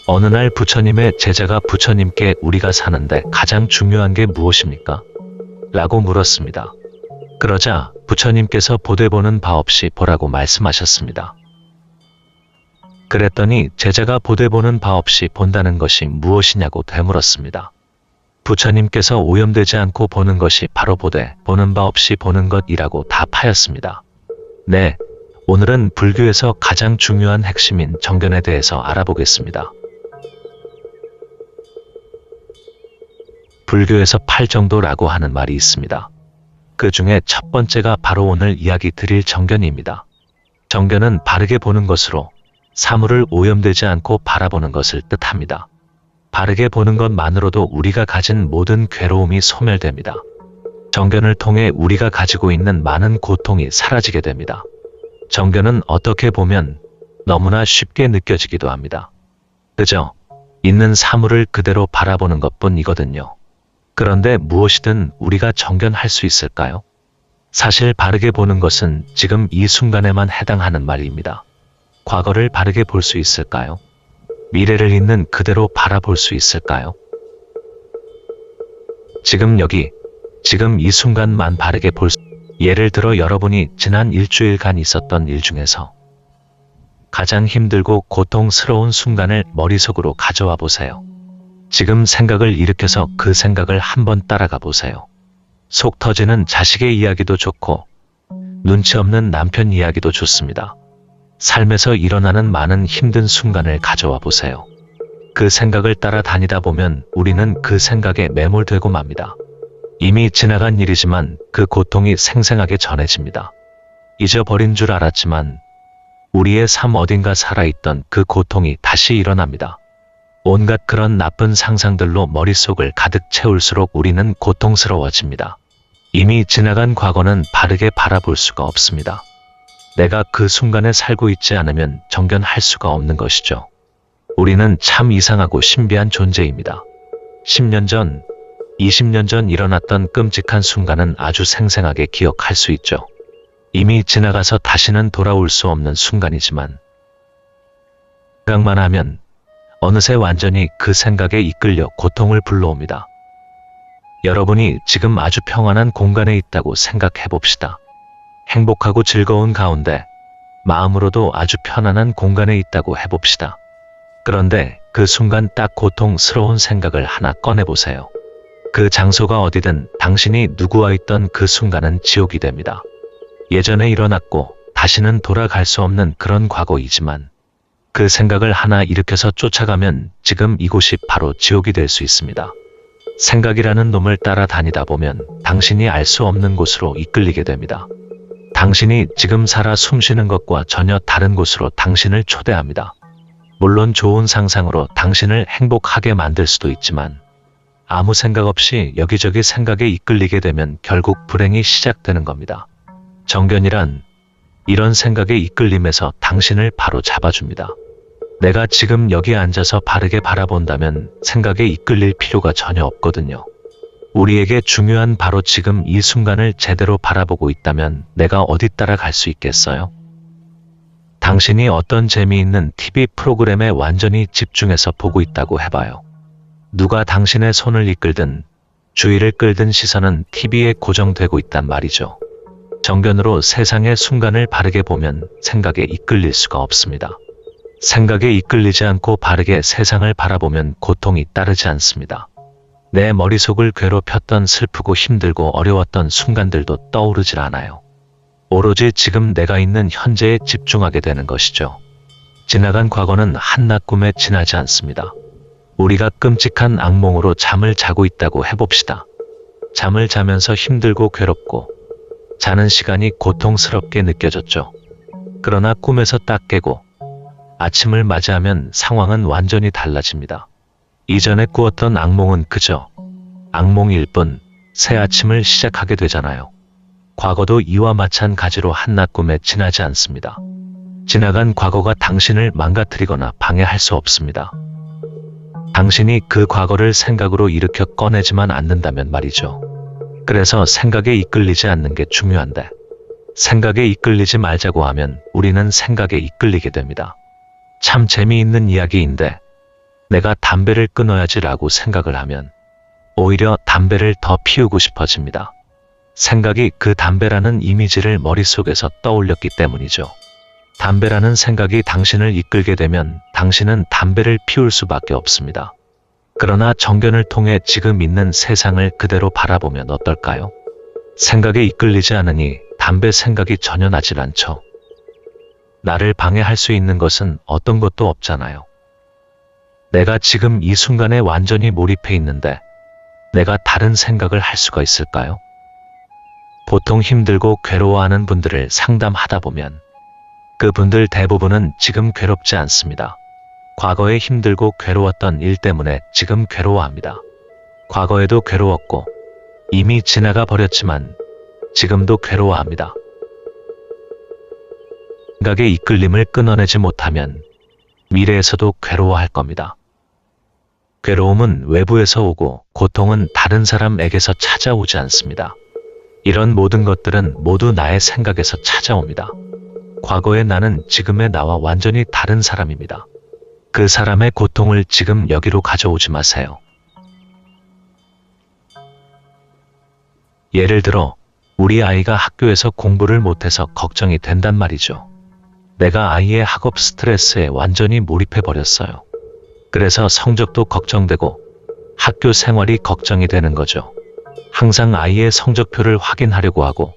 어느 날 부처님의 제자가 부처님께 우리가 사는데 가장 중요한 게 무엇입니까? 라고 물었습니다. 그러자 부처님께서 보되 보는 바 없이 보라고 말씀하셨습니다. 그랬더니 제자가 보되 보는 바 없이 본다는 것이 무엇이냐고 되물었습니다. 부처님께서 오염되지 않고 보는 것이 바로 보되 보는 바 없이 보는 것이라고 답하였습니다. 네, 오늘은 불교에서 가장 중요한 핵심인 정견에 대해서 알아보겠습니다. 불교에서 8정도라고 하는 말이 있습니다. 그 중에 첫 번째가 바로 오늘 이야기 드릴 정견입니다. 정견은 바르게 보는 것으로 사물을 오염되지 않고 바라보는 것을 뜻합니다. 바르게 보는 것만으로도 우리가 가진 모든 괴로움이 소멸됩니다. 정견을 통해 우리가 가지고 있는 많은 고통이 사라지게 됩니다. 정견은 어떻게 보면 너무나 쉽게 느껴지기도 합니다. 그저 있는 사물을 그대로 바라보는 것뿐이거든요. 그런데 무엇이든 우리가 정견할 수 있을까요? 사실 바르게 보는 것은 지금 이 순간에만 해당하는 말입니다. 과거를 바르게 볼 수 있을까요? 미래를 있는 그대로 바라볼 수 있을까요? 지금 여기, 지금 이 순간만 바르게 볼 수, 예를 들어 여러분이 지난 일주일간 있었던 일 중에서 가장 힘들고 고통스러운 순간을 머릿속으로 가져와 보세요. 지금 생각을 일으켜서 그 생각을 한번 따라가 보세요. 속 터지는 자식의 이야기도 좋고 눈치 없는 남편 이야기도 좋습니다. 삶에서 일어나는 많은 힘든 순간을 가져와 보세요. 그 생각을 따라다니다 보면 우리는 그 생각에 매몰되고 맙니다. 이미 지나간 일이지만 그 고통이 생생하게 전해집니다. 잊어버린 줄 알았지만 우리의 삶 어딘가 살아있던 그 고통이 다시 일어납니다. 온갖 그런 나쁜 상상들로 머릿속을 가득 채울수록 우리는 고통스러워집니다. 이미 지나간 과거는 바르게 바라볼 수가 없습니다. 내가 그 순간에 살고 있지 않으면 정견할 수가 없는 것이죠. 우리는 참 이상하고 신비한 존재입니다. 10년 전, 20년 전 일어났던 끔찍한 순간은 아주 생생하게 기억할 수 있죠. 이미 지나가서 다시는 돌아올 수 없는 순간이지만 생각만 하면 어느새 완전히 그 생각에 이끌려 고통을 불러옵니다. 여러분이 지금 아주 평안한 공간에 있다고 생각해 봅시다. 행복하고 즐거운 가운데 마음으로도 아주 편안한 공간에 있다고 해봅시다. 그런데 그 순간 딱 고통스러운 생각을 하나 꺼내보세요. 그 장소가 어디든 당신이 누구와 있던 그 순간은 지옥이 됩니다. 예전에 일어났고 다시는 돌아갈 수 없는 그런 과거이지만 그 생각을 하나 일으켜서 쫓아가면 지금 이곳이 바로 지옥이 될 수 있습니다. 생각이라는 놈을 따라다니다 보면 당신이 알 수 없는 곳으로 이끌리게 됩니다. 당신이 지금 살아 숨쉬는 것과 전혀 다른 곳으로 당신을 초대합니다. 물론 좋은 상상으로 당신을 행복하게 만들 수도 있지만 아무 생각 없이 여기저기 생각에 이끌리게 되면 결국 불행이 시작되는 겁니다. 정견이란 이런 생각에 이끌림에서 당신을 바로 잡아줍니다. 내가 지금 여기 앉아서 바르게 바라본다면 생각에 이끌릴 필요가 전혀 없거든요. 우리에게 중요한 바로 지금 이 순간을 제대로 바라보고 있다면 내가 어디 따라갈 수 있겠어요? 당신이 어떤 재미있는 TV 프로그램에 완전히 집중해서 보고 있다고 해봐요. 누가 당신의 손을 이끌든 주의를 끌든 시선은 TV에 고정되고 있단 말이죠. 정견으로 세상의 순간을 바르게 보면 생각에 이끌릴 수가 없습니다. 생각에 이끌리지 않고 바르게 세상을 바라보면 고통이 따르지 않습니다. 내 머릿속을 괴롭혔던 슬프고 힘들고 어려웠던 순간들도 떠오르질 않아요. 오로지 지금 내가 있는 현재에 집중하게 되는 것이죠. 지나간 과거는 한낱 꿈에 지나지 않습니다. 우리가 끔찍한 악몽으로 잠을 자고 있다고 해봅시다. 잠을 자면서 힘들고 괴롭고 자는 시간이 고통스럽게 느껴졌죠. 그러나 꿈에서 딱 깨고 아침을 맞이하면 상황은 완전히 달라집니다. 이전에 꾸었던 악몽은 그저 악몽일 뿐 새 아침을 시작하게 되잖아요. 과거도 이와 마찬가지로 한낱 꿈에 지나지 않습니다. 지나간 과거가 당신을 망가뜨리거나 방해할 수 없습니다. 당신이 그 과거를 생각으로 일으켜 꺼내지만 않는다면 말이죠. 그래서 생각에 이끌리지 않는 게 중요한데 생각에 이끌리지 말자고 하면 우리는 생각에 이끌리게 됩니다. 참 재미있는 이야기인데 내가 담배를 끊어야지라고 생각을 하면 오히려 담배를 더 피우고 싶어집니다. 생각이 그 담배라는 이미지를 머릿속에서 떠올렸기 때문이죠. 담배라는 생각이 당신을 이끌게 되면 당신은 담배를 피울 수밖에 없습니다. 그러나 정견을 통해 지금 있는 세상을 그대로 바라보면 어떨까요? 생각에 이끌리지 않으니 담배 생각이 전혀 나질 않죠. 나를 방해할 수 있는 것은 어떤 것도 없잖아요. 내가 지금 이 순간에 완전히 몰입해 있는데 내가 다른 생각을 할 수가 있을까요? 보통 힘들고 괴로워하는 분들을 상담하다 보면 그분들 대부분은 지금 괴롭지 않습니다. 과거에 힘들고 괴로웠던 일 때문에 지금 괴로워합니다. 과거에도 괴로웠고 이미 지나가 버렸지만 지금도 괴로워합니다. 생각의 이끌림을 끊어내지 못하면 미래에서도 괴로워할 겁니다. 괴로움은 외부에서 오고 고통은 다른 사람에게서 찾아오지 않습니다. 이런 모든 것들은 모두 나의 생각에서 찾아옵니다. 과거의 나는 지금의 나와 완전히 다른 사람입니다. 그 사람의 고통을 지금 여기로 가져오지 마세요. 예를 들어 우리 아이가 학교에서 공부를 못해서 걱정이 된단 말이죠. 내가 아이의 학업 스트레스에 완전히 몰입해버렸어요. 그래서 성적도 걱정되고 학교 생활이 걱정이 되는 거죠. 항상 아이의 성적표를 확인하려고 하고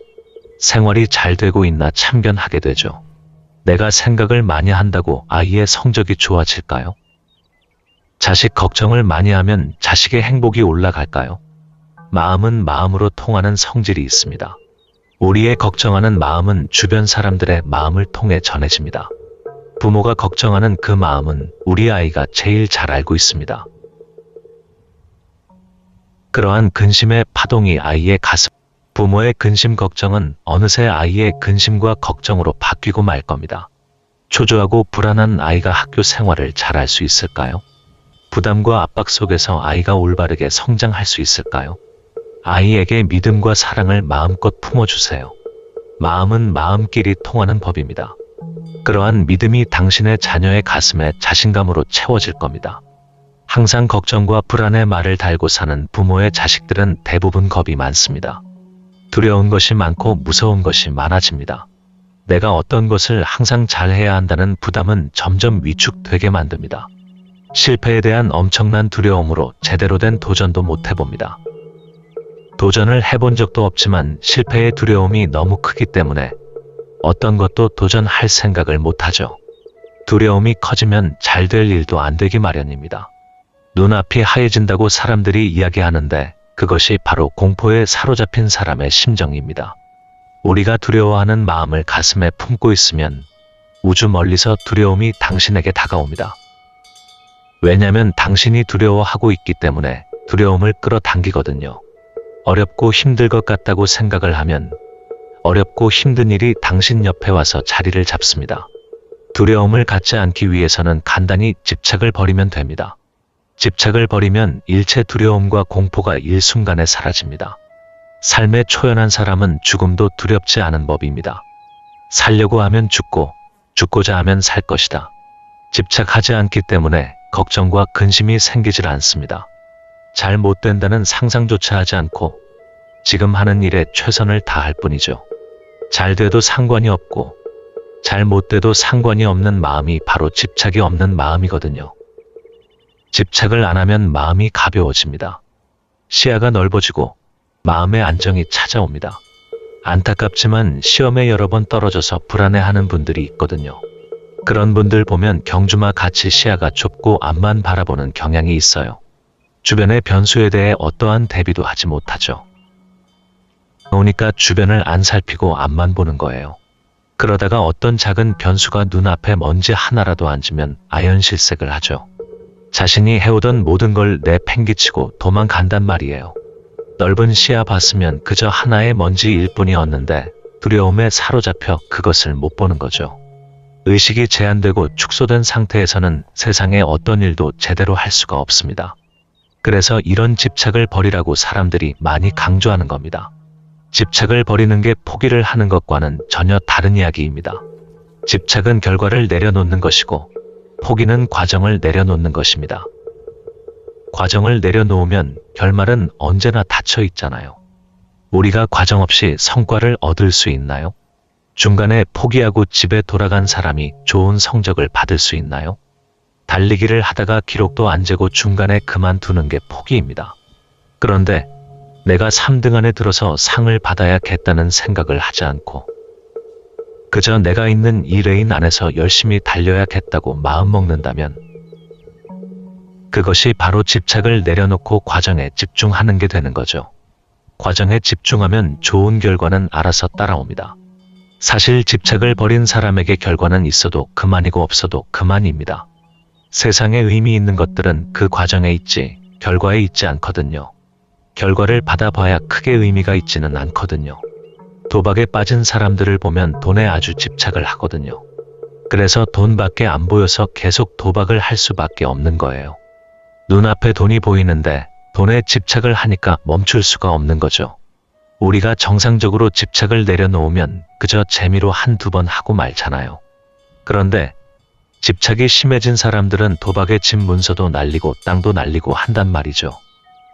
생활이 잘 되고 있나 참견하게 되죠. 내가 생각을 많이 한다고 아이의 성적이 좋아질까요? 자식 걱정을 많이 하면 자식의 행복이 올라갈까요? 마음은 마음으로 통하는 성질이 있습니다. 우리의 걱정하는 마음은 주변 사람들의 마음을 통해 전해집니다. 부모가 걱정하는 그 마음은 우리 아이가 제일 잘 알고 있습니다. 그러한 근심의 파동이 아이의 가슴, 부모의 근심 걱정은 어느새 아이의 근심과 걱정으로 바뀌고 말 겁니다. 초조하고 불안한 아이가 학교 생활을 잘 할 수 있을까요? 부담과 압박 속에서 아이가 올바르게 성장할 수 있을까요? 아이에게 믿음과 사랑을 마음껏 품어주세요. 마음은 마음끼리 통하는 법입니다. 그러한 믿음이 당신의 자녀의 가슴에 자신감으로 채워질 겁니다. 항상 걱정과 불안의 말을 달고 사는 부모의 자식들은 대부분 겁이 많습니다. 두려운 것이 많고 무서운 것이 많아집니다. 내가 어떤 것을 항상 잘해야 한다는 부담은 점점 위축되게 만듭니다. 실패에 대한 엄청난 두려움으로 제대로 된 도전도 못 해봅니다. 도전을 해본 적도 없지만 실패의 두려움이 너무 크기 때문에 어떤 것도 도전할 생각을 못하죠. 두려움이 커지면 잘 될 일도 안 되기 마련입니다. 눈앞이 하얘진다고 사람들이 이야기하는데 그것이 바로 공포에 사로잡힌 사람의 심정입니다. 우리가 두려워하는 마음을 가슴에 품고 있으면 우주 멀리서 두려움이 당신에게 다가옵니다. 왜냐하면 당신이 두려워하고 있기 때문에 두려움을 끌어당기거든요. 어렵고 힘들 것 같다고 생각을 하면 어렵고 힘든 일이 당신 옆에 와서 자리를 잡습니다. 두려움을 갖지 않기 위해서는 간단히 집착을 버리면 됩니다. 집착을 버리면 일체 두려움과 공포가 일순간에 사라집니다. 삶에 초연한 사람은 죽음도 두렵지 않은 법입니다. 살려고 하면 죽고, 죽고자 하면 살 것이다. 집착하지 않기 때문에 걱정과 근심이 생기질 않습니다. 잘 못 된다는 상상조차 하지 않고 지금 하는 일에 최선을 다할 뿐이죠. 잘 돼도 상관이 없고 잘 못 돼도 상관이 없는 마음이 바로 집착이 없는 마음이거든요. 집착을 안 하면 마음이 가벼워집니다. 시야가 넓어지고 마음의 안정이 찾아옵니다. 안타깝지만 시험에 여러 번 떨어져서 불안해하는 분들이 있거든요. 그런 분들 보면 경주마 같이 시야가 좁고 앞만 바라보는 경향이 있어요. 주변의 변수에 대해 어떠한 대비도 하지 못하죠. 그러니까 주변을 안 살피고 앞만 보는 거예요. 그러다가 어떤 작은 변수가 눈앞에 먼지 하나라도 앉으면 아연실색을 하죠. 자신이 해오던 모든 걸 내팽개치고 도망간단 말이에요. 넓은 시야 봤으면 그저 하나의 먼지일 뿐이었는데 두려움에 사로잡혀 그것을 못 보는 거죠. 의식이 제한되고 축소된 상태에서는 세상의 어떤 일도 제대로 할 수가 없습니다. 그래서 이런 집착을 버리라고 사람들이 많이 강조하는 겁니다. 집착을 버리는 게 포기를 하는 것과는 전혀 다른 이야기입니다. 집착은 결과를 내려놓는 것이고 포기는 과정을 내려놓는 것입니다. 과정을 내려놓으면 결말은 언제나 닫혀 있잖아요. 우리가 과정 없이 성과를 얻을 수 있나요? 중간에 포기하고 집에 돌아간 사람이 좋은 성적을 받을 수 있나요? 달리기를 하다가 기록도 안 재고 중간에 그만두는 게 포기입니다. 그런데 내가 3등 안에 들어서 상을 받아야겠다는 생각을 하지 않고 그저 내가 있는 이 레인 안에서 열심히 달려야겠다고 마음먹는다면 그것이 바로 집착을 내려놓고 과정에 집중하는 게 되는 거죠. 과정에 집중하면 좋은 결과는 알아서 따라옵니다. 사실 집착을 버린 사람에게 결과는 있어도 그만이고 없어도 그만입니다. 세상에 의미 있는 것들은 그 과정에 있지 결과에 있지 않거든요. 결과를 받아봐야 크게 의미가 있지는 않거든요. 도박에 빠진 사람들을 보면 돈에 아주 집착을 하거든요. 그래서 돈밖에 안 보여서 계속 도박을 할 수밖에 없는 거예요. 눈앞에 돈이 보이는데 돈에 집착을 하니까 멈출 수가 없는 거죠. 우리가 정상적으로 집착을 내려놓으면 그저 재미로 한두 번 하고 말잖아요. 그런데 집착이 심해진 사람들은 도박에 집 문서도 날리고 땅도 날리고 한단 말이죠.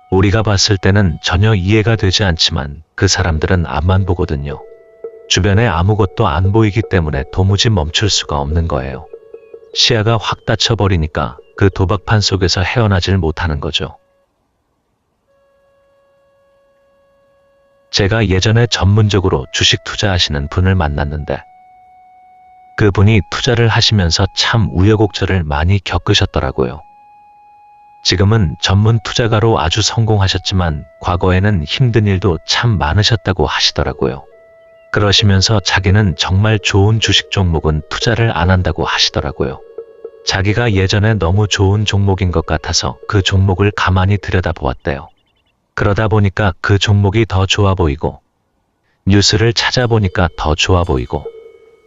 우리가 봤을 때는 전혀 이해가 되지 않지만 그 사람들은 앞만 보거든요. 주변에 아무것도 안 보이기 때문에 도무지 멈출 수가 없는 거예요. 시야가 확 닫혀버리니까 그 도박판 속에서 헤어나질 못하는 거죠. 제가 예전에 전문적으로 주식 투자하시는 분을 만났는데 그분이 투자를 하시면서 참 우여곡절을 많이 겪으셨더라고요. 지금은 전문 투자가로 아주 성공하셨지만 과거에는 힘든 일도 참 많으셨다고 하시더라고요. 그러시면서 자기는 정말 좋은 주식 종목은 투자를 안 한다고 하시더라고요. 자기가 예전에 너무 좋은 종목인 것 같아서 그 종목을 가만히 들여다보았대요. 그러다 보니까 그 종목이 더 좋아 보이고 뉴스를 찾아보니까 더 좋아 보이고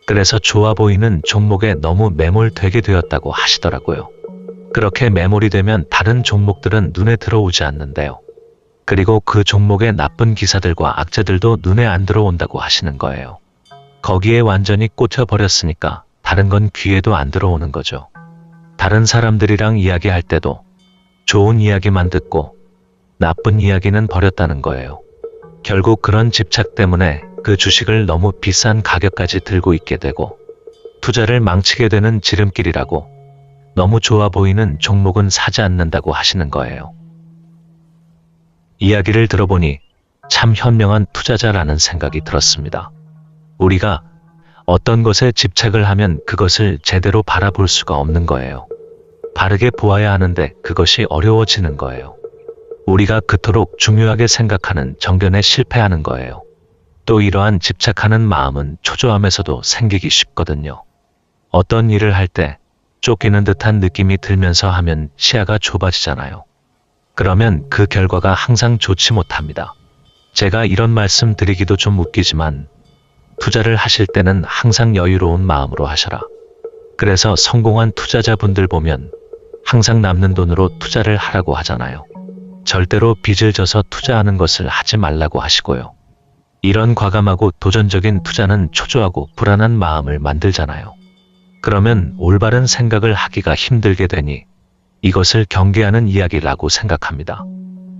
그래서 좋아 보이는 종목에 너무 매몰되게 되었다고 하시더라고요. 그렇게 매몰이 되면 다른 종목들은 눈에 들어오지 않는데요. 그리고 그 종목의 나쁜 기사들과 악재들도 눈에 안 들어온다고 하시는 거예요. 거기에 완전히 꽂혀버렸으니까 다른 건 귀에도 안 들어오는 거죠. 다른 사람들이랑 이야기할 때도 좋은 이야기만 듣고 나쁜 이야기는 버렸다는 거예요. 결국 그런 집착 때문에 그 주식을 너무 비싼 가격까지 들고 있게 되고 투자를 망치게 되는 지름길이라고 너무 좋아 보이는 종목은 사지 않는다고 하시는 거예요. 이야기를 들어보니 참 현명한 투자자라는 생각이 들었습니다. 우리가 어떤 것에 집착을 하면 그것을 제대로 바라볼 수가 없는 거예요. 바르게 보아야 하는데 그것이 어려워지는 거예요. 우리가 그토록 중요하게 생각하는 정견에 실패하는 거예요. 또 이러한 집착하는 마음은 초조함에서도 생기기 쉽거든요. 어떤 일을 할 때 쫓기는 듯한 느낌이 들면서 하면 시야가 좁아지잖아요. 그러면 그 결과가 항상 좋지 못합니다. 제가 이런 말씀 드리기도 좀 웃기지만 투자를 하실 때는 항상 여유로운 마음으로 하셔라. 그래서 성공한 투자자분들 보면 항상 남는 돈으로 투자를 하라고 하잖아요. 절대로 빚을 져서 투자하는 것을 하지 말라고 하시고요. 이런 과감하고 도전적인 투자는 초조하고 불안한 마음을 만들잖아요. 그러면 올바른 생각을 하기가 힘들게 되니 이것을 경계하는 이야기라고 생각합니다.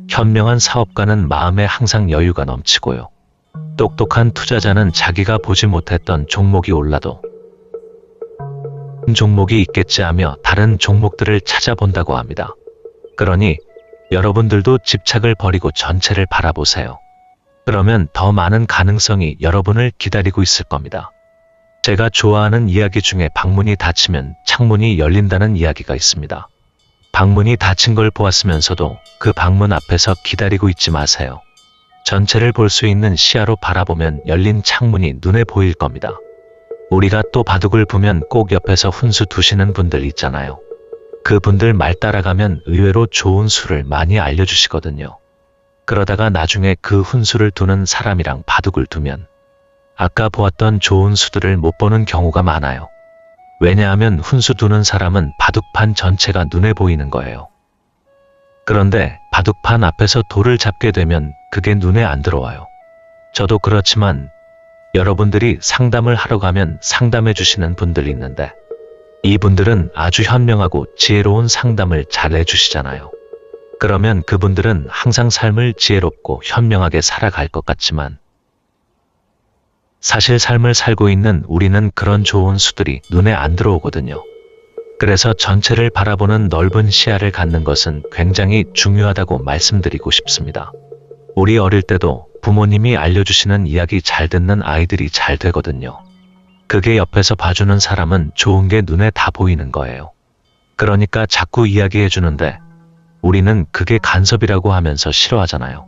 현명한 사업가는 마음에 항상 여유가 넘치고요. 똑똑한 투자자는 자기가 보지 못했던 종목이 올라도 종목이 있겠지 하며 다른 종목들을 찾아본다고 합니다. 그러니 여러분들도 집착을 버리고 전체를 바라보세요. 그러면 더 많은 가능성이 여러분을 기다리고 있을 겁니다. 제가 좋아하는 이야기 중에 방문이 닫히면 창문이 열린다는 이야기가 있습니다. 방문이 닫힌 걸 보았으면서도 그 방문 앞에서 기다리고 있지 마세요. 전체를 볼 수 있는 시야로 바라보면 열린 창문이 눈에 보일 겁니다. 우리가 또 바둑을 보면 꼭 옆에서 훈수 두시는 분들 있잖아요. 그분들 말 따라가면 의외로 좋은 수를 많이 알려주시거든요. 그러다가 나중에 그 훈수를 두는 사람이랑 바둑을 두면 아까 보았던 좋은 수들을 못 보는 경우가 많아요. 왜냐하면 훈수 두는 사람은 바둑판 전체가 눈에 보이는 거예요. 그런데 바둑판 앞에서 돌을 잡게 되면 그게 눈에 안 들어와요. 저도 그렇지만 여러분들이 상담을 하러 가면 상담해 주시는 분들이 있는데 이분들은 아주 현명하고 지혜로운 상담을 잘 해주시잖아요. 그러면 그분들은 항상 삶을 지혜롭고 현명하게 살아갈 것 같지만 사실 삶을 살고 있는 우리는 그런 좋은 수들이 눈에 안 들어오거든요. 그래서 전체를 바라보는 넓은 시야를 갖는 것은 굉장히 중요하다고 말씀드리고 싶습니다. 우리 어릴 때도 부모님이 알려주시는 이야기 잘 듣는 아이들이 잘 되거든요. 그게 옆에서 봐주는 사람은 좋은 게 눈에 다 보이는 거예요. 그러니까 자꾸 이야기해주는데 우리는 그게 간섭이라고 하면서 싫어하잖아요.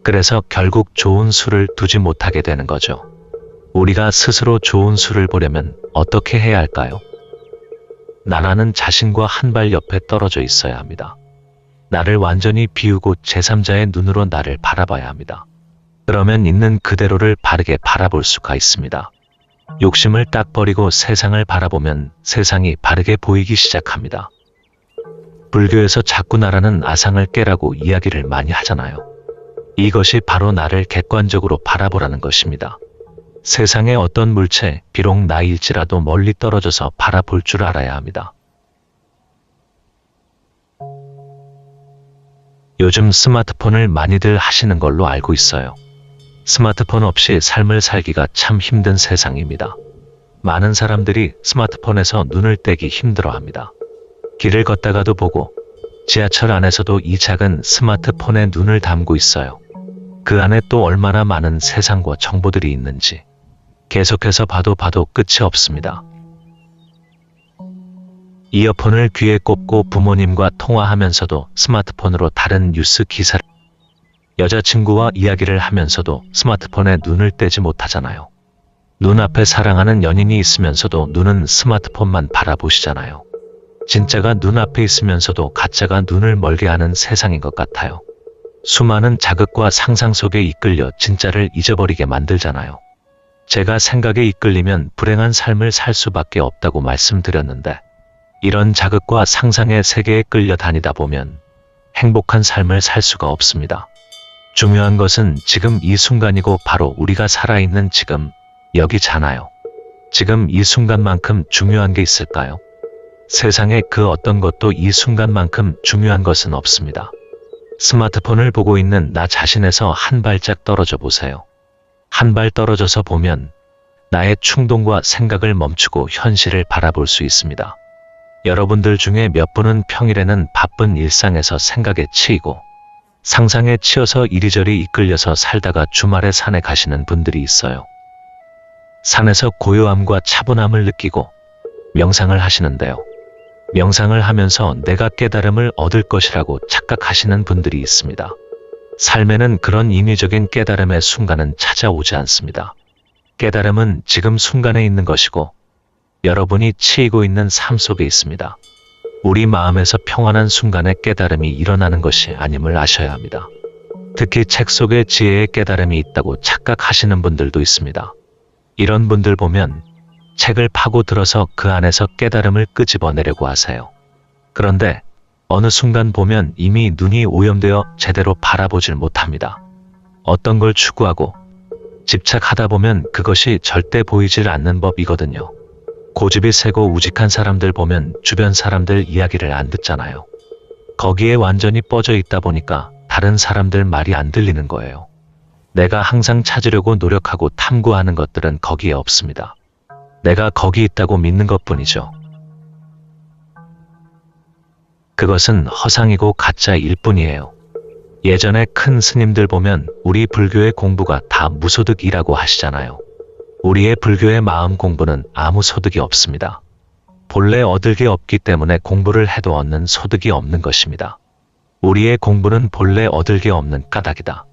그래서 결국 좋은 수를 두지 못하게 되는 거죠. 우리가 스스로 좋은 수를 보려면 어떻게 해야 할까요? 나라는 자신과 한 발 옆에 떨어져 있어야 합니다. 나를 완전히 비우고 제3자의 눈으로 나를 바라봐야 합니다. 그러면 있는 그대로를 바르게 바라볼 수가 있습니다. 욕심을 딱 버리고 세상을 바라보면 세상이 바르게 보이기 시작합니다. 불교에서 자꾸 나라는 아상을 깨라고 이야기를 많이 하잖아요. 이것이 바로 나를 객관적으로 바라보라는 것입니다. 세상의 어떤 물체, 비록 나일지라도 멀리 떨어져서 바라볼 줄 알아야 합니다. 요즘 스마트폰을 많이들 하시는 걸로 알고 있어요. 스마트폰 없이 삶을 살기가 참 힘든 세상입니다. 많은 사람들이 스마트폰에서 눈을 떼기 힘들어합니다. 길을 걷다가도 보고 지하철 안에서도 이 작은 스마트폰에 눈을 담고 있어요. 그 안에 또 얼마나 많은 세상과 정보들이 있는지 계속해서 봐도 끝이 없습니다. 이어폰을 귀에 꽂고 부모님과 통화하면서도 스마트폰으로 다른 뉴스 기사를, 여자친구와 이야기를 하면서도 스마트폰에 눈을 떼지 못하잖아요. 눈앞에 사랑하는 연인이 있으면서도 눈은 스마트폰만 바라보시잖아요. 진짜가 눈앞에 있으면서도 가짜가 눈을 멀게 하는 세상인 것 같아요. 수많은 자극과 상상 속에 이끌려 진짜를 잊어버리게 만들잖아요. 제가 생각에 이끌리면 불행한 삶을 살 수밖에 없다고 말씀드렸는데 이런 자극과 상상의 세계에 끌려다니다 보면 행복한 삶을 살 수가 없습니다. 중요한 것은 지금 이 순간이고 바로 우리가 살아있는 지금, 여기잖아요. 지금 이 순간만큼 중요한 게 있을까요? 세상에 그 어떤 것도 이 순간만큼 중요한 것은 없습니다. 스마트폰을 보고 있는 나 자신에서 한 발짝 떨어져 보세요. 한 발 떨어져서 보면 나의 충동과 생각을 멈추고 현실을 바라볼 수 있습니다. 여러분들 중에 몇 분은 평일에는 바쁜 일상에서 생각에 치이고 상상에 치여서 이리저리 이끌려서 살다가 주말에 산에 가시는 분들이 있어요. 산에서 고요함과 차분함을 느끼고 명상을 하시는데요. 명상을 하면서 내가 깨달음을 얻을 것이라고 착각하시는 분들이 있습니다. 삶에는 그런 인위적인 깨달음의 순간은 찾아오지 않습니다. 깨달음은 지금 순간에 있는 것이고 여러분이 치이고 있는 삶 속에 있습니다. 우리 마음에서 평안한 순간에 깨달음이 일어나는 것이 아님을 아셔야 합니다. 특히 책 속에 지혜의 깨달음이 있다고 착각하시는 분들도 있습니다. 이런 분들 보면 책을 파고 들어서 그 안에서 깨달음을 끄집어내려고 하세요. 그런데 어느 순간 보면 이미 눈이 오염되어 제대로 바라보질 못합니다. 어떤 걸 추구하고 집착하다 보면 그것이 절대 보이질 않는 법이거든요. 고집이 세고 우직한 사람들 보면 주변 사람들 이야기를 안 듣잖아요. 거기에 완전히 뻗어 있다 보니까 다른 사람들 말이 안 들리는 거예요. 내가 항상 찾으려고 노력하고 탐구하는 것들은 거기에 없습니다. 내가 거기 있다고 믿는 것뿐이죠. 그것은 허상이고 가짜일 뿐이에요. 예전에 큰 스님들 보면 우리 불교의 공부가 다 무소득이라고 하시잖아요. 우리의 불교의 마음 공부는 아무 소득이 없습니다. 본래 얻을 게 없기 때문에 공부를 해도 얻는 소득이 없는 것입니다. 우리의 공부는 본래 얻을 게 없는 까닭이다.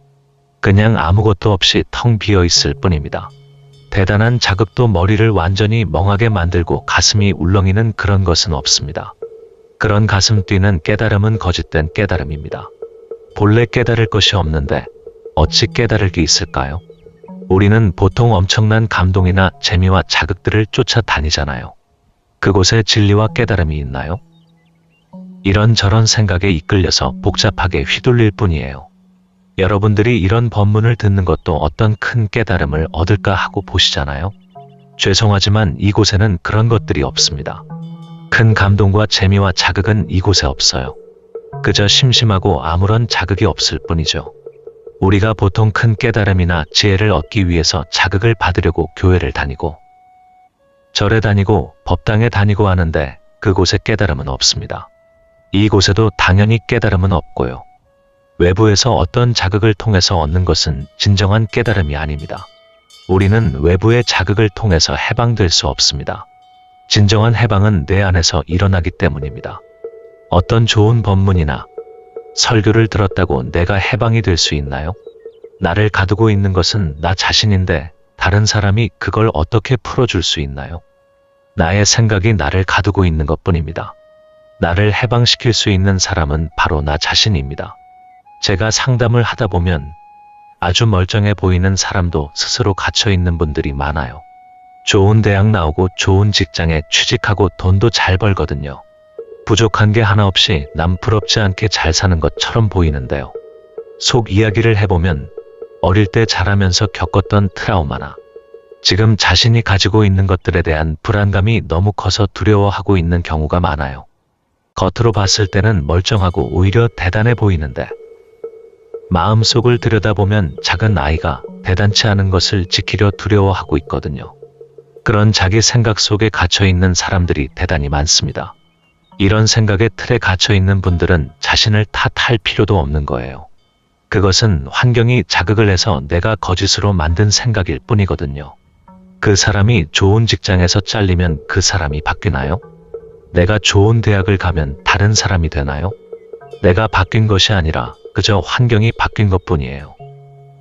그냥 아무것도 없이 텅 비어 있을 뿐입니다. 대단한 자극도 머리를 완전히 멍하게 만들고 가슴이 울렁이는 그런 것은 없습니다. 그런 가슴 뛰는 깨달음은 거짓된 깨달음입니다. 본래 깨달을 것이 없는데 어찌 깨달을 게 있을까요? 우리는 보통 엄청난 감동이나 재미와 자극들을 쫓아다니잖아요. 그곳에 진리와 깨달음이 있나요? 이런저런 생각에 이끌려서 복잡하게 휘둘릴 뿐이에요. 여러분들이 이런 법문을 듣는 것도 어떤 큰 깨달음을 얻을까 하고 보시잖아요. 죄송하지만 이곳에는 그런 것들이 없습니다. 큰 감동과 재미와 자극은 이곳에 없어요. 그저 심심하고 아무런 자극이 없을 뿐이죠. 우리가 보통 큰 깨달음이나 지혜를 얻기 위해서 자극을 받으려고 교회를 다니고 절에 다니고 법당에 다니고 하는데 그곳에 깨달음은 없습니다. 이곳에도 당연히 깨달음은 없고요. 외부에서 어떤 자극을 통해서 얻는 것은 진정한 깨달음이 아닙니다. 우리는 외부의 자극을 통해서 해방될 수 없습니다. 진정한 해방은 내 안에서 일어나기 때문입니다. 어떤 좋은 법문이나 설교를 들었다고 내가 해방이 될 수 있나요? 나를 가두고 있는 것은 나 자신인데 다른 사람이 그걸 어떻게 풀어줄 수 있나요? 나의 생각이 나를 가두고 있는 것뿐입니다. 나를 해방시킬 수 있는 사람은 바로 나 자신입니다. 제가 상담을 하다 보면 아주 멀쩡해 보이는 사람도 스스로 갇혀있는 분들이 많아요. 좋은 대학 나오고 좋은 직장에 취직하고 돈도 잘 벌거든요. 부족한 게 하나 없이 남 부럽지 않게 잘 사는 것처럼 보이는데요. 속 이야기를 해보면 어릴 때 자라면서 겪었던 트라우마나 지금 자신이 가지고 있는 것들에 대한 불안감이 너무 커서 두려워하고 있는 경우가 많아요. 겉으로 봤을 때는 멀쩡하고 오히려 대단해 보이는데 마음속을 들여다보면 작은 아이가 대단치 않은 것을 지키려 두려워하고 있거든요. 그런 자기 생각 속에 갇혀있는 사람들이 대단히 많습니다. 이런 생각의 틀에 갇혀있는 분들은 자신을 탓할 필요도 없는 거예요. 그것은 환경이 자극을 해서 내가 거짓으로 만든 생각일 뿐이거든요. 그 사람이 좋은 직장에서 잘리면 그 사람이 바뀌나요? 내가 좋은 대학을 가면 다른 사람이 되나요? 내가 바뀐 것이 아니라 그저 환경이 바뀐 것뿐이에요.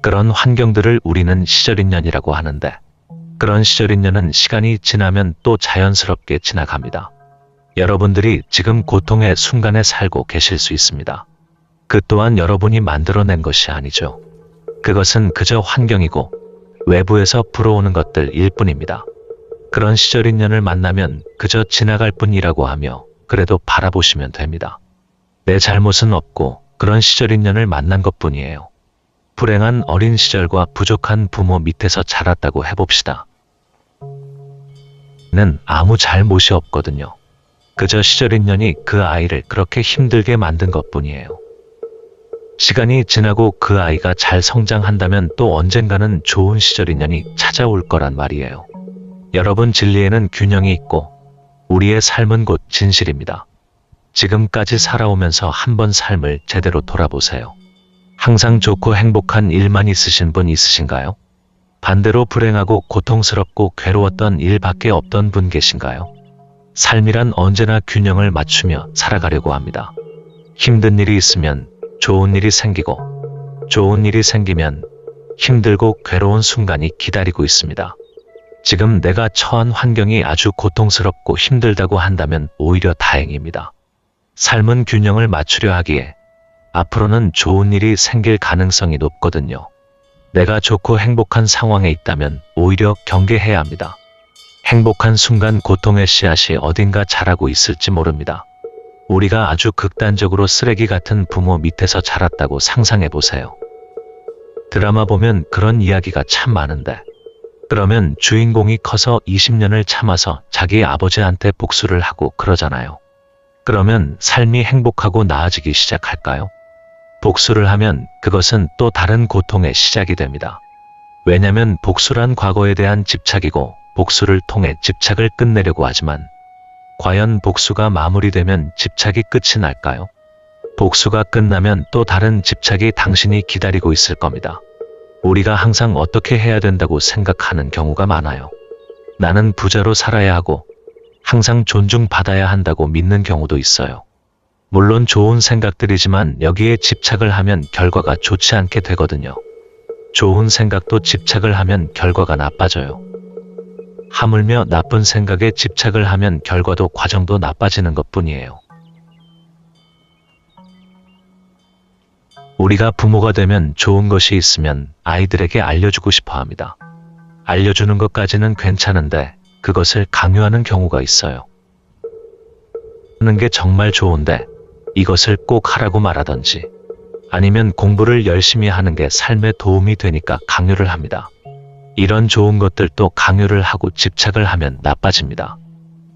그런 환경들을 우리는 시절인연이라고 하는데 그런 시절인연은 시간이 지나면 또 자연스럽게 지나갑니다. 여러분들이 지금 고통의 순간에 살고 계실 수 있습니다. 그 또한 여러분이 만들어낸 것이 아니죠. 그것은 그저 환경이고 외부에서 불어오는 것들일 뿐입니다. 그런 시절인연을 만나면 그저 지나갈 뿐이라고 하며 그래도 바라보시면 됩니다. 내 잘못은 없고 그런 시절인연을 만난 것뿐이에요. 불행한 어린 시절과 부족한 부모 밑에서 자랐다고 해봅시다. 는 아무 잘못이 없거든요. 그저 시절인연이 그 아이를 그렇게 힘들게 만든 것뿐이에요. 시간이 지나고 그 아이가 잘 성장한다면 또 언젠가는 좋은 시절인연이 찾아올 거란 말이에요. 여러분, 진리에는 균형이 있고 우리의 삶은 곧 진실입니다. 지금까지 살아오면서 한번 삶을 제대로 돌아보세요. 항상 좋고 행복한 일만 있으신 분 있으신가요? 반대로 불행하고 고통스럽고 괴로웠던 일밖에 없던 분 계신가요? 삶이란 언제나 균형을 맞추며 살아가려고 합니다. 힘든 일이 있으면 좋은 일이 생기고 좋은 일이 생기면 힘들고 괴로운 순간이 기다리고 있습니다. 지금 내가 처한 환경이 아주 고통스럽고 힘들다고 한다면 오히려 다행입니다. 삶은 균형을 맞추려 하기에 앞으로는 좋은 일이 생길 가능성이 높거든요. 내가 좋고 행복한 상황에 있다면 오히려 경계해야 합니다. 행복한 순간 고통의 씨앗이 어딘가 자라고 있을지 모릅니다. 우리가 아주 극단적으로 쓰레기 같은 부모 밑에서 자랐다고 상상해보세요. 드라마 보면 그런 이야기가 참 많은데 그러면 주인공이 커서 20년을 참아서 자기 아버지한테 복수를 하고 그러잖아요. 그러면 삶이 행복하고 나아지기 시작할까요? 복수를 하면 그것은 또 다른 고통의 시작이 됩니다. 왜냐면 복수란 과거에 대한 집착이고 복수를 통해 집착을 끝내려고 하지만 과연 복수가 마무리되면 집착이 끝이 날까요? 복수가 끝나면 또 다른 집착이 당신이 기다리고 있을 겁니다. 우리가 항상 어떻게 해야 된다고 생각하는 경우가 많아요. 나는 부자로 살아야 하고 항상 존중받아야 한다고 믿는 경우도 있어요. 물론 좋은 생각들이지만 여기에 집착을 하면 결과가 좋지 않게 되거든요. 좋은 생각도 집착을 하면 결과가 나빠져요. 하물며 나쁜 생각에 집착을 하면 결과도 과정도 나빠지는 것뿐이에요. 우리가 부모가 되면 좋은 것이 있으면 아이들에게 알려주고 싶어 합니다. 알려주는 것까지는 괜찮은데 그것을 강요하는 경우가 있어요. 하는 게 정말 좋은데 이것을 꼭 하라고 말하던지 아니면 공부를 열심히 하는 게 삶에 도움이 되니까 강요를 합니다. 이런 좋은 것들도 강요를 하고 집착을 하면 나빠집니다.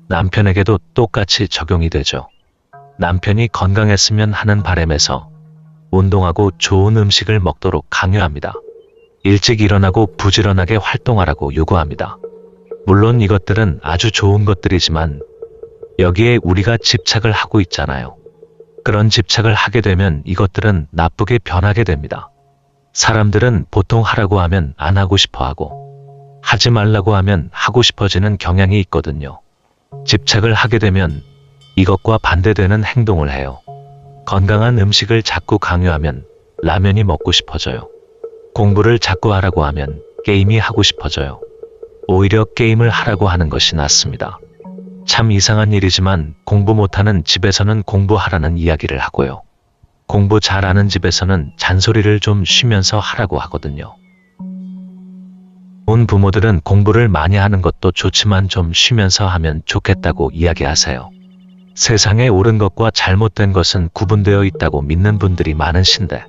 남편에게도 똑같이 적용이 되죠. 남편이 건강했으면 하는 바람에서 운동하고 좋은 음식을 먹도록 강요합니다. 일찍 일어나고 부지런하게 활동하라고 요구합니다. 물론 이것들은 아주 좋은 것들이지만 여기에 우리가 집착을 하고 있잖아요. 그런 집착을 하게 되면 이것들은 나쁘게 변하게 됩니다. 사람들은 보통 하라고 하면 안 하고 싶어 하고 하지 말라고 하면 하고 싶어지는 경향이 있거든요. 집착을 하게 되면 이것과 반대되는 행동을 해요. 건강한 음식을 자꾸 강요하면 라면이 먹고 싶어져요. 공부를 자꾸 하라고 하면 게임이 하고 싶어져요. 오히려 게임을 하라고 하는 것이 낫습니다. 참 이상한 일이지만 공부 못하는 집에서는 공부하라는 이야기를 하고요. 공부 잘하는 집에서는 잔소리를 좀 쉬면서 하라고 하거든요. 온 부모들은 공부를 많이 하는 것도 좋지만 좀 쉬면서 하면 좋겠다고 이야기하세요. 세상에 옳은 것과 잘못된 것은 구분되어 있다고 믿는 분들이 많으신데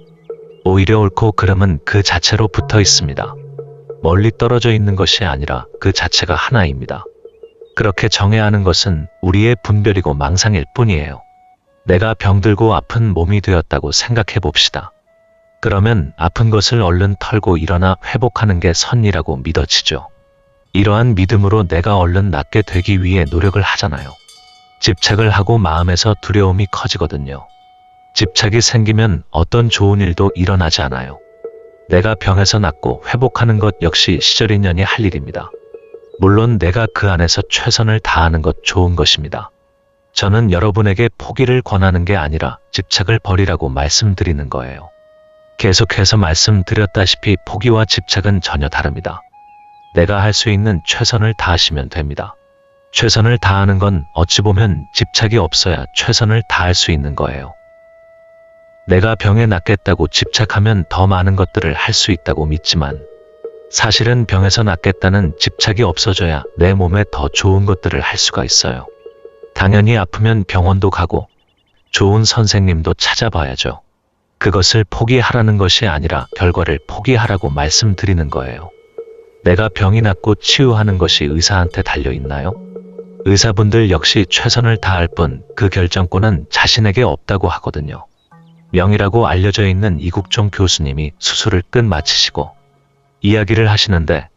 오히려 옳고 그름은 그 자체로 붙어 있습니다. 멀리 떨어져 있는 것이 아니라 그 자체가 하나입니다. 그렇게 정해야 하는 것은 우리의 분별이고 망상일 뿐이에요. 내가 병들고 아픈 몸이 되었다고 생각해 봅시다. 그러면 아픈 것을 얼른 털고 일어나 회복하는 게 선이라고 믿어지죠. 이러한 믿음으로 내가 얼른 낫게 되기 위해 노력을 하잖아요. 집착을 하고 마음에서 두려움이 커지거든요. 집착이 생기면 어떤 좋은 일도 일어나지 않아요. 내가 병에서 낫고 회복하는 것 역시 시절인연이 할 일입니다. 물론 내가 그 안에서 최선을 다하는 것 좋은 것입니다. 저는 여러분에게 포기를 권하는 게 아니라 집착을 버리라고 말씀드리는 거예요. 계속해서 말씀드렸다시피 포기와 집착은 전혀 다릅니다. 내가 할 수 있는 최선을 다하시면 됩니다. 최선을 다하는 건 어찌 보면 집착이 없어야 최선을 다할 수 있는 거예요. 내가 병에 낫겠다고 집착하면 더 많은 것들을 할 수 있다고 믿지만 사실은 병에서 낫겠다는 집착이 없어져야 내 몸에 더 좋은 것들을 할 수가 있어요. 당연히 아프면 병원도 가고 좋은 선생님도 찾아봐야죠. 그것을 포기하라는 것이 아니라 결과를 포기하라고 말씀드리는 거예요. 내가 병이 낫고 치유하는 것이 의사한테 달려있나요? 의사분들 역시 최선을 다할 뿐 그 결정권은 자신에게 없다고 하거든요. 명의라고 알려져 있는 이국종 교수님이 수술을 끝마치시고 이야기를 하시는데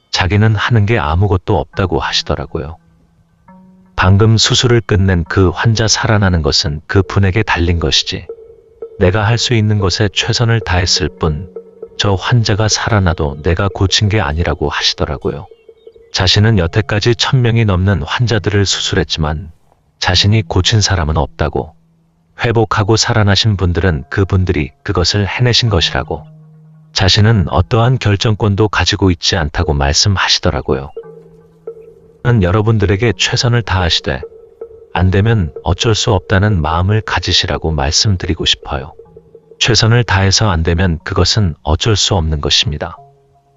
자기는 하는 게 아무것도 없다고 하시더라고요. 방금 수술을 끝낸 그 환자 살아나는 것은 그 분에게 달린 것이지 내가 할 수 있는 것에 최선을 다했을 뿐 저 환자가 살아나도 내가 고친 게 아니라고 하시더라고요. 자신은 여태까지 1000명이 넘는 환자들을 수술했지만 자신이 고친 사람은 없다고, 회복하고 살아나신 분들은 그분들이 그것을 해내신 것이라고, 자신은 어떠한 결정권도 가지고 있지 않다고 말씀하시더라고요. 여러분들에게 최선을 다하시되 안 되면 어쩔 수 없다는 마음을 가지시라고 말씀드리고 싶어요. 최선을 다해서 안 되면 그것은 어쩔 수 없는 것입니다.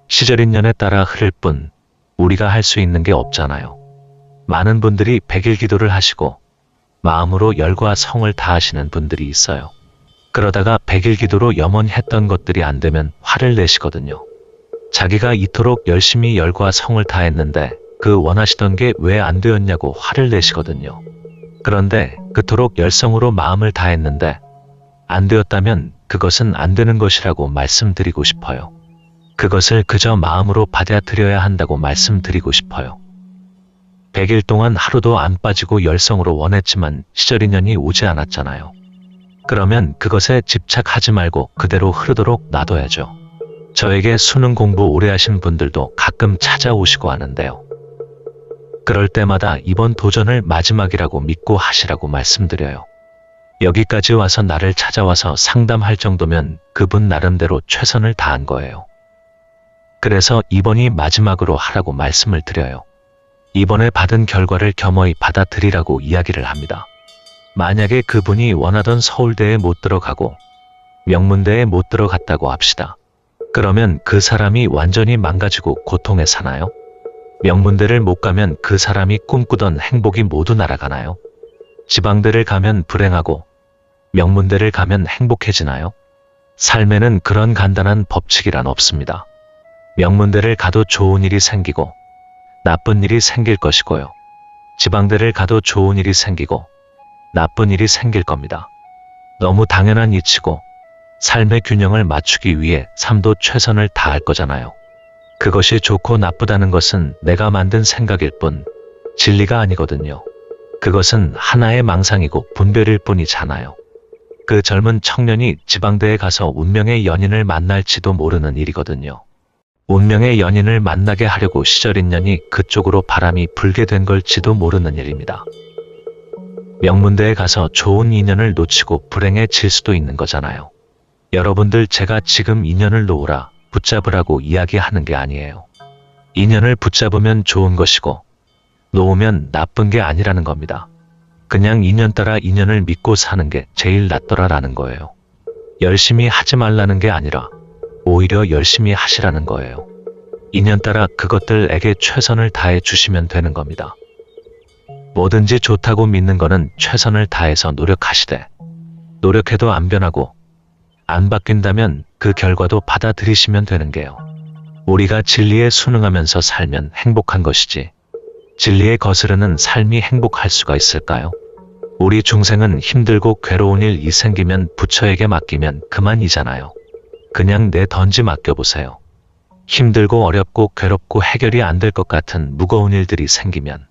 시절인연에 따라 흐를 뿐 우리가 할 수 있는 게 없잖아요. 많은 분들이 100일 기도를 하시고 마음으로 열과 성을 다하시는 분들이 있어요. 그러다가 100일 기도로 염원히 했던 것들이 안 되면 화를 내시거든요. 자기가 이토록 열심히 열과 성을 다했는데 그 원하시던 게 왜 안 되었냐고 화를 내시거든요. 그런데 그토록 열성으로 마음을 다했는데 안 되었다면 그것은 안 되는 것이라고 말씀드리고 싶어요. 그것을 그저 마음으로 받아들여야 한다고 말씀드리고 싶어요. 100일 동안 하루도 안 빠지고 열성으로 원했지만 시절인연이 오지 않았잖아요. 그러면 그것에 집착하지 말고 그대로 흐르도록 놔둬야죠. 저에게 수능 공부 오래 하신 분들도 가끔 찾아오시고 하는데요. 그럴 때마다 이번 도전을 마지막이라고 믿고 하시라고 말씀드려요. 여기까지 와서 나를 찾아와서 상담할 정도면 그분 나름대로 최선을 다한 거예요. 그래서 이번이 마지막으로 하라고 말씀을 드려요. 이번에 받은 결과를 겸허히 받아들이라고 이야기를 합니다. 만약에 그분이 원하던 서울대에 못 들어가고 명문대에 못 들어갔다고 합시다. 그러면 그 사람이 완전히 망가지고 고통에 사나요? 명문대를 못 가면 그 사람이 꿈꾸던 행복이 모두 날아가나요? 지방대를 가면 불행하고 명문대를 가면 행복해지나요? 삶에는 그런 간단한 법칙이란 없습니다. 명문대를 가도 좋은 일이 생기고 나쁜 일이 생길 것이고요. 지방대를 가도 좋은 일이 생기고 나쁜 일이 생길 겁니다. 너무 당연한 이치고 삶의 균형을 맞추기 위해 삶도 최선을 다할 거잖아요. 그것이 좋고 나쁘다는 것은 내가 만든 생각일 뿐 진리가 아니거든요. 그것은 하나의 망상이고 분별일 뿐이잖아요. 그 젊은 청년이 지방대에 가서 운명의 연인을 만날지도 모르는 일이거든요. 운명의 연인을 만나게 하려고 시절인연이 그쪽으로 바람이 불게 된 걸지도 모르는 일입니다. 명문대에 가서 좋은 인연을 놓치고 불행해질 수도 있는 거잖아요. 여러분들, 제가 지금 인연을 놓으라, 붙잡으라고 이야기하는 게 아니에요. 인연을 붙잡으면 좋은 것이고 놓으면 나쁜 게 아니라는 겁니다. 그냥 인연 따라 인연을 믿고 사는 게 제일 낫더라라는 거예요. 열심히 하지 말라는 게 아니라 오히려 열심히 하시라는 거예요. 인연 따라 그것들에게 최선을 다해 주시면 되는 겁니다. 뭐든지 좋다고 믿는 거는 최선을 다해서 노력하시되, 노력해도 안 변하고 안 바뀐다면 그 결과도 받아들이시면 되는 게요. 우리가 진리에 순응하면서 살면 행복한 것이지, 진리에 거스르는 삶이 행복할 수가 있을까요? 우리 중생은 힘들고 괴로운 일이 생기면 부처에게 맡기면 그만이잖아요. 그냥 내 던지 맡겨보세요. 힘들고 어렵고 괴롭고 해결이 안 될 것 같은 무거운 일들이 생기면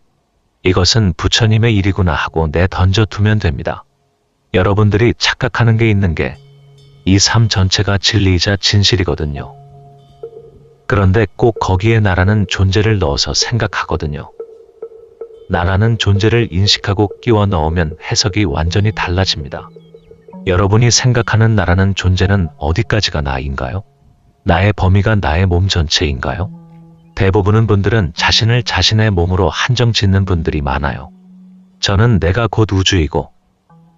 이것은 부처님의 일이구나 하고 내 던져두면 됩니다. 여러분들이 착각하는 게 있는 게 이 삶 전체가 진리이자 진실이거든요. 그런데 꼭 거기에 나라는 존재를 넣어서 생각하거든요. 나라는 존재를 인식하고 끼워 넣으면 해석이 완전히 달라집니다. 여러분이 생각하는 나라는 존재는 어디까지가 나인가요? 나의 범위가 나의 몸 전체인가요? 대부분의 분들은 자신을 자신의 몸으로 한정 짓는 분들이 많아요. 저는 내가 곧 우주이고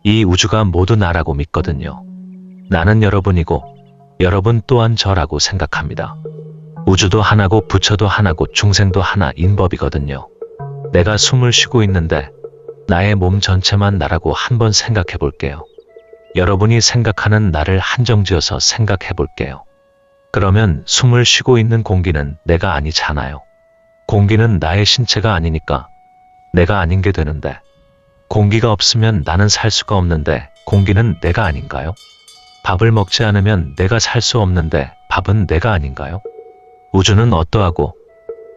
이 우주가 모두 나라고 믿거든요. 나는 여러분이고 여러분 또한 저라고 생각합니다. 우주도 하나고 부처도 하나고 중생도 하나인 법이거든요. 내가 숨을 쉬고 있는데 나의 몸 전체만 나라고 한번 생각해 볼게요. 여러분이 생각하는 나를 한정지어서 생각해 볼게요. 그러면 숨을 쉬고 있는 공기는 내가 아니잖아요. 공기는 나의 신체가 아니니까 내가 아닌 게 되는데, 공기가 없으면 나는 살 수가 없는데 공기는 내가 아닌가요? 밥을 먹지 않으면 내가 살 수 없는데 밥은 내가 아닌가요? 우주는 어떠하고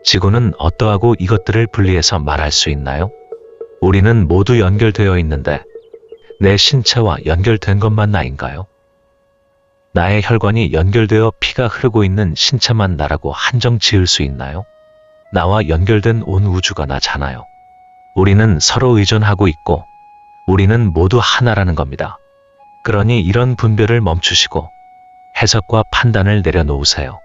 지구는 어떠하고 이것들을 분리해서 말할 수 있나요? 우리는 모두 연결되어 있는데 내 신체와 연결된 것만 나인가요? 나의 혈관이 연결되어 피가 흐르고 있는 신체만 나라고 한정 지을 수 있나요? 나와 연결된 온 우주가 나잖아요. 우리는 서로 의존하고 있고 우리는 모두 하나라는 겁니다. 그러니 이런 분별을 멈추시고 해석과 판단을 내려놓으세요.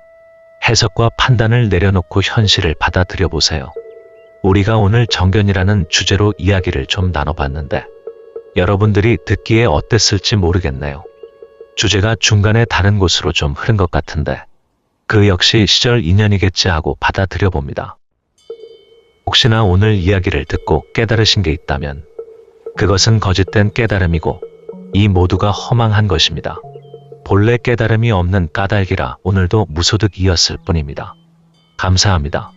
해석과 판단을 내려놓고 현실을 받아들여 보세요. 우리가 오늘 정견이라는 주제로 이야기를 좀 나눠봤는데 여러분들이 듣기에 어땠을지 모르겠네요. 주제가 중간에 다른 곳으로 좀 흐른 것 같은데 그 역시 시절 인연이겠지 하고 받아들여 봅니다. 혹시나 오늘 이야기를 듣고 깨달으신 게 있다면 그것은 거짓된 깨달음이고 이 모두가 허망한 것입니다. 본래 깨달음이 없는 까닭이라 오늘도 무소득이었을 뿐입니다. 감사합니다.